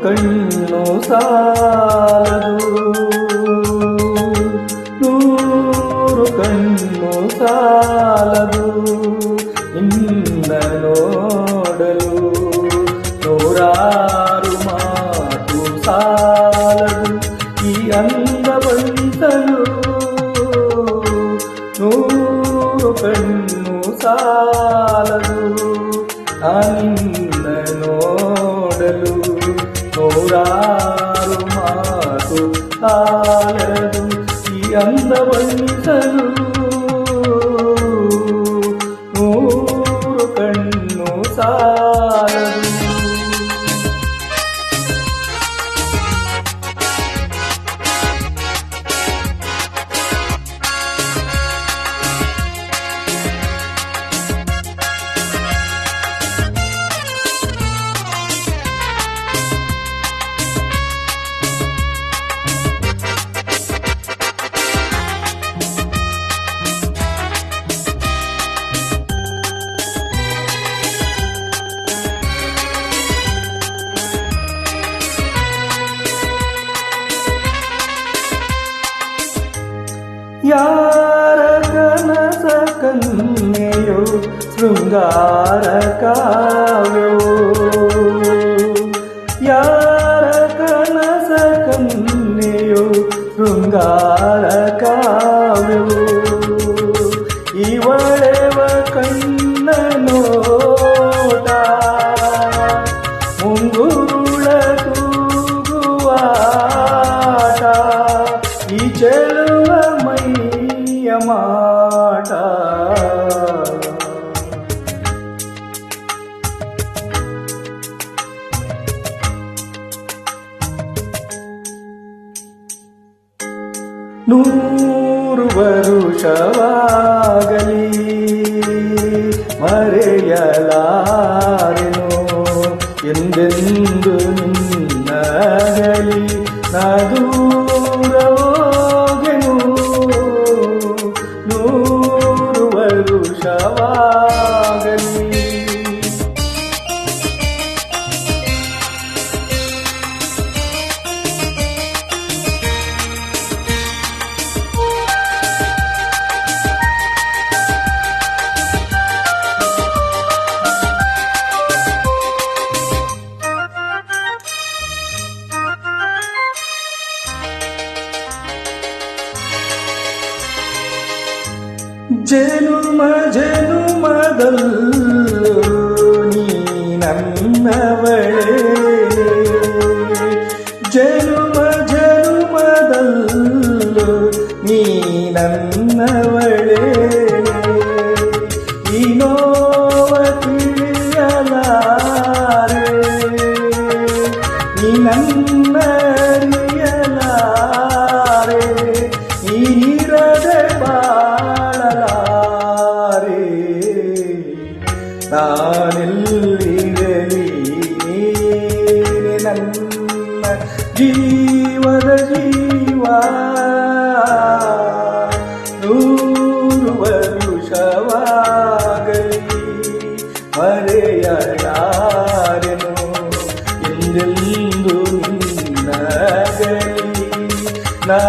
ಕಣ್ಣು ಸಾಲದು, ನೂರು ಕಣ್ಣು ಸಾಲದು ನಿನ್ನ ನೋಡಲು, ನೂರಾರು ಮಾತು ಸಾಲದು ಈ ಅಂದವಂತಲು, ನೂರು ಕಣ್ಣು ಸಾಲದು ನಿನ್ನ ನೋಡಲು, ನೂರಾರು ಮಾತು ಸಾಲದು ಈ ಅಂದವಂತಲು, ನೂರು ಕಣ್ಣು ಸಾಲದು. ಯಾರ ಕನಸ ಕನ್ಯೆಯೋ ಶೃಂಗಾರ ಕಾವ್ಯವೋ, ಯಾರ ಕನಸ ಕನ್ಯೆಯೋ ಶೃಂಗಾರ ಕಾವ್ಯವೋ, ಇವಳೆವ ಕಣ್ಣ ನೋಟ ಮುಂಗುರುಳ ತೂಗುವಾಟ, ಈ ಚೆಲುವ ಮೈಯ ಮಾಟ, ನೂರು ವರುಷವಾಗಲಿ ಮರೆಯಲಾರೆನು, ಎಂದೆಂದು ನಿನ್ನಗಲಿ ನಾ ದೂರ ಹೋಗೆನು, ನೂರು ವರುಷವಾಗಲಿ. ಜನುಮ ಜನುಮದಲ್ಲೂ ನೀ ನನ್ನವಳೇ, ಜನುಮ ಜನುಮದಲ್ಲೂ ನೀ ನನ್ನವಳೇ, ಈ ನೋವ ತಿಳಿಯಲಾರೆ ನೀ ನನ್ನ ಅರಿಯಲಾರೆ, ನೀರದೆ ನಾನೆಲ್ಲಿರಲಿ ನೀನೆ ನನ್ನ ಜೀವದ ಜೀವ, ನೂರು ವರುಷವಾಗಲಿ ಮರೆಯಲಾರೆನು, ಎಂದೆಂದು ನಿನ್ನಗಲಿ ನಾ